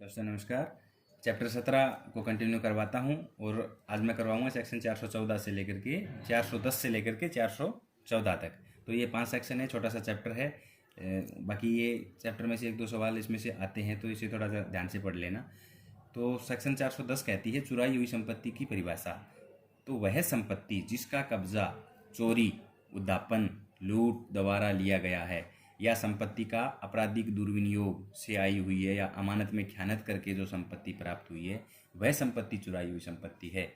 दोस्तों नमस्कार। चैप्टर 17 को कंटिन्यू करवाता हूँ और आज मैं करवाऊँगा सेक्शन 414 से लेकर के 410 से लेकर के 414 तक। तो ये 5 सेक्शन है, छोटा सा चैप्टर है। बाकी ये चैप्टर में से 1-2 सवाल इसमें से आते हैं, तो इसे थोड़ा सा ध्यान से पढ़ लेना। तो सेक्शन 410 कहती है चुराई हुई संपत्ति की परिभाषा। तो वह संपत्ति जिसका कब्जा चोरी, उद्यापन, लूट द्वारा लिया गया है या संपत्ति का आपराधिक दुर्विनियोग से आई हुई है या अमानत में खयानत करके जो संपत्ति प्राप्त हुई है, वह संपत्ति चुराई हुई संपत्ति है।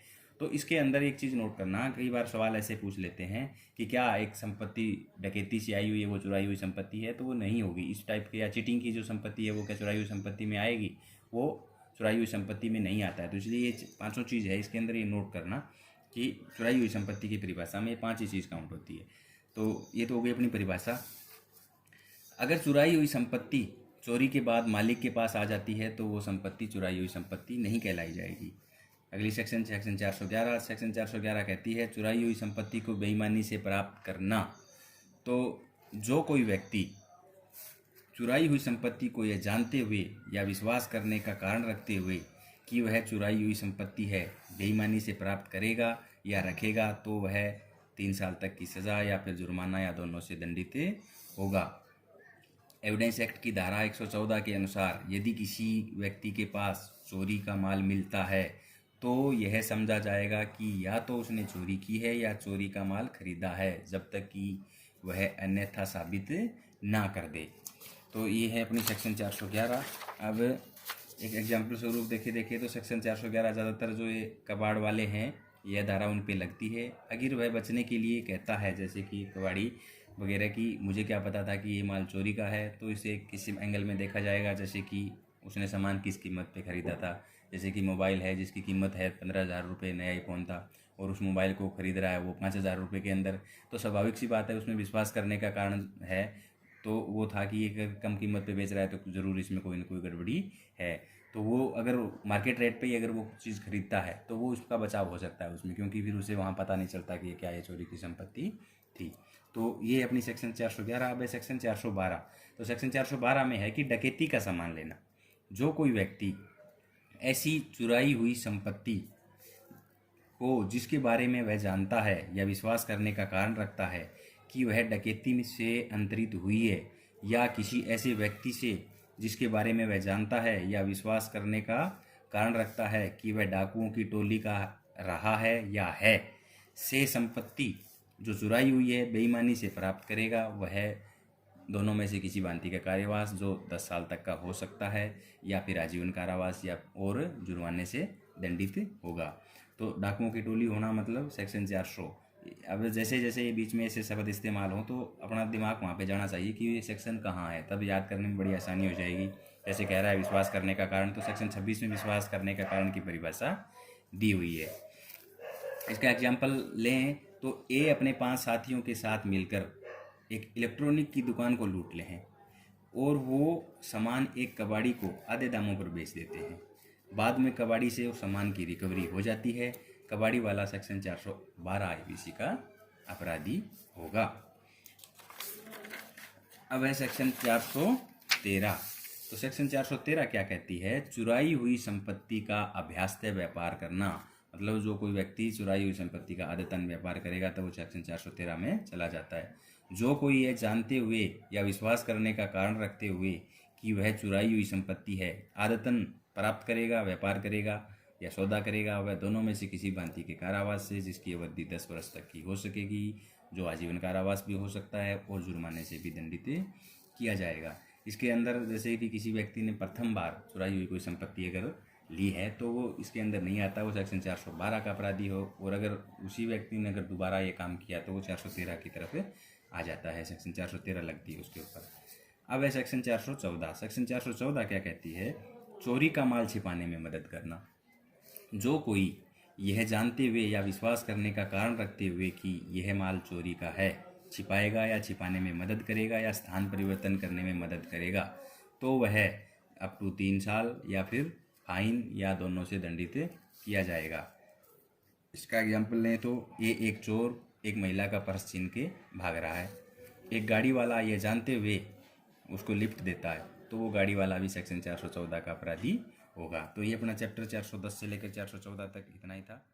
तो इसके अंदर एक चीज़ नोट करना, कई बार सवाल ऐसे पूछ लेते हैं कि क्या एक संपत्ति डकैती से आई हुई है वो चुराई हुई संपत्ति है, तो वो नहीं होगी। इस टाइप के या चीटिंग की जो संपत्ति है वो क्या चुराई हुई संपत्ति में आएगी? वो चुराई हुई संपत्ति में नहीं आता है। तो इसलिए ये 5 चीज़ है इसके अंदर, ये नोट करना कि चुराई हुई संपत्ति की परिभाषा में 5 ही चीज़ काउंट होती है। तो ये तो हो गई अपनी परिभाषा। अगर चुराई हुई संपत्ति चोरी के बाद मालिक के पास आ जाती है तो वो संपत्ति चुराई हुई संपत्ति नहीं कहलाई जाएगी। अगली सेक्शन 411। सेक्शन 411 कहती है चुराई हुई संपत्ति को बेईमानी से प्राप्त करना। तो जो कोई व्यक्ति चुराई हुई संपत्ति को यह जानते हुए या विश्वास करने का कारण रखते हुए कि वह चुराई हुई संपत्ति है बेईमानी से प्राप्त करेगा या रखेगा, तो वह 3 साल तक की सज़ा या फिर जुर्माना या दोनों से दंडित होगा। एविडेंस एक्ट की धारा 114 के अनुसार यदि किसी व्यक्ति के पास चोरी का माल मिलता है तो यह समझा जाएगा कि या तो उसने चोरी की है या चोरी का माल खरीदा है, जब तक कि वह अन्यथा साबित ना कर दे। तो ये है अपनी सेक्शन 411। अब एक एग्जाम्पल स्वरूप देखे तो सेक्शन 411 ज़्यादातर जो ये कबाड़ वाले हैं यह धारा उन पे लगती है। अगर वह बचने के लिए कहता है, जैसे कि कबाड़ी वगैरह की मुझे क्या पता था कि ये माल चोरी का है, तो इसे किसी एंगल में देखा जाएगा, जैसे कि उसने सामान किस कीमत पे ख़रीदा था। जैसे कि मोबाइल है जिसकी कीमत है 15,000 रुपये, नया फ़ोन था और उस मोबाइल को ख़रीद रहा है वो 5,000 रुपये के अंदर, तो स्वाभाविक सी बात है उसमें विश्वास करने का कारण है। तो वो था कि ये कम कीमत पे बेच रहा है तो ज़रूर इसमें कोई ना कोई गड़बड़ी है। तो वो अगर मार्केट रेट पे ही अगर वो चीज़ खरीदता है तो वो उसका बचाव हो सकता है उसमें, क्योंकि फिर उसे वहाँ पता नहीं चलता कि ये क्या है, चोरी की संपत्ति थी। तो ये अपनी सेक्शन 411। अब है सेक्शन 412। तो सेक्शन 412 में है कि डकैती का सामान लेना। जो कोई व्यक्ति ऐसी चुराई हुई संपत्ति को जिसके बारे में वह जानता है या विश्वास करने का कारण रखता है कि वह डकैती से अंतरित हुई है या किसी ऐसे व्यक्ति से जिसके बारे में वह जानता है या विश्वास करने का कारण रखता है कि वह डाकुओं की टोली का रहा है या है, से संपत्ति जो चुराई हुई है बेईमानी से प्राप्त करेगा, वह दोनों में से किसी भांति का कार्यवास जो 10 साल तक का हो सकता है या फिर आजीवन कारावास या और जुर्माने से दंडित होगा। तो डाकुओं की टोली होना मतलब सेक्शन 400। अब जैसे जैसे ये बीच में ऐसे शब्द इस्तेमाल हो तो अपना दिमाग वहाँ पे जाना चाहिए कि ये सेक्शन कहाँ है, तब याद करने में बड़ी आसानी हो जाएगी। जैसे कह रहा है विश्वास करने का कारण, तो सेक्शन 26 में विश्वास करने का कारण की परिभाषा दी हुई है। इसका एग्जाम्पल लें तो ए अपने 5 साथियों के साथ मिलकर एक इलेक्ट्रॉनिक की दुकान को लूट ले हैं और वो सामान एक कबाड़ी को आधे दामों पर बेच देते हैं। बाद में कबाड़ी से उस सामान की रिकवरी हो जाती है। कबाड़ी वाला सेक्शन 412 आईपीसी का अपराधी होगा। अब है सेक्शन 413। तो सेक्शन 413 क्या कहती है? चुराई हुई संपत्ति का अभ्यासतः व्यापार करना। मतलब जो कोई व्यक्ति चुराई हुई संपत्ति का आदतन व्यापार करेगा तो वो सेक्शन 413 में चला जाता है। जो कोई ये जानते हुए या विश्वास करने का कारण रखते हुए कि वह चुराई हुई संपत्ति है आदतन प्राप्त करेगा, व्यापार करेगा या सौदा करेगा, वह दोनों में से किसी भांति के कारावास से जिसकी अवधि 10 वर्ष तक की हो सकेगी, जो आजीवन कारावास भी हो सकता है और जुर्माने से भी दंडित किया जाएगा। इसके अंदर जैसे कि किसी व्यक्ति ने प्रथम बार चुराई हुई कोई संपत्ति अगर ली है तो वो इसके अंदर नहीं आता, वो सेक्शन 412 का अपराधी हो। और अगर उसी व्यक्ति ने अगर दोबारा ये काम किया तो वो 413 की तरफ आ जाता है, सेक्शन 413 लगती है उसके ऊपर। अब है सेक्शन 414। सेक्शन 414 क्या कहती है? चोरी का माल छिपाने में मदद करना। जो कोई यह जानते हुए या विश्वास करने का कारण रखते हुए कि यह माल चोरी का है छिपाएगा या छिपाने में मदद करेगा या स्थान परिवर्तन करने में मदद करेगा, तो वह अप टू 3 साल या फिर फाइन या दोनों से दंडित किया जाएगा। इसका एग्जाम्पल लें तो ये एक चोर एक महिला का पर्स छीन के भाग रहा है। एक गाड़ी वाला ये जानते हुए उसको लिफ्ट देता है तो वो गाड़ी वाला भी सेक्शन 414 का अपराधी होगा। तो ये अपना चैप्टर 410 से लेकर 414 तक इतना ही था।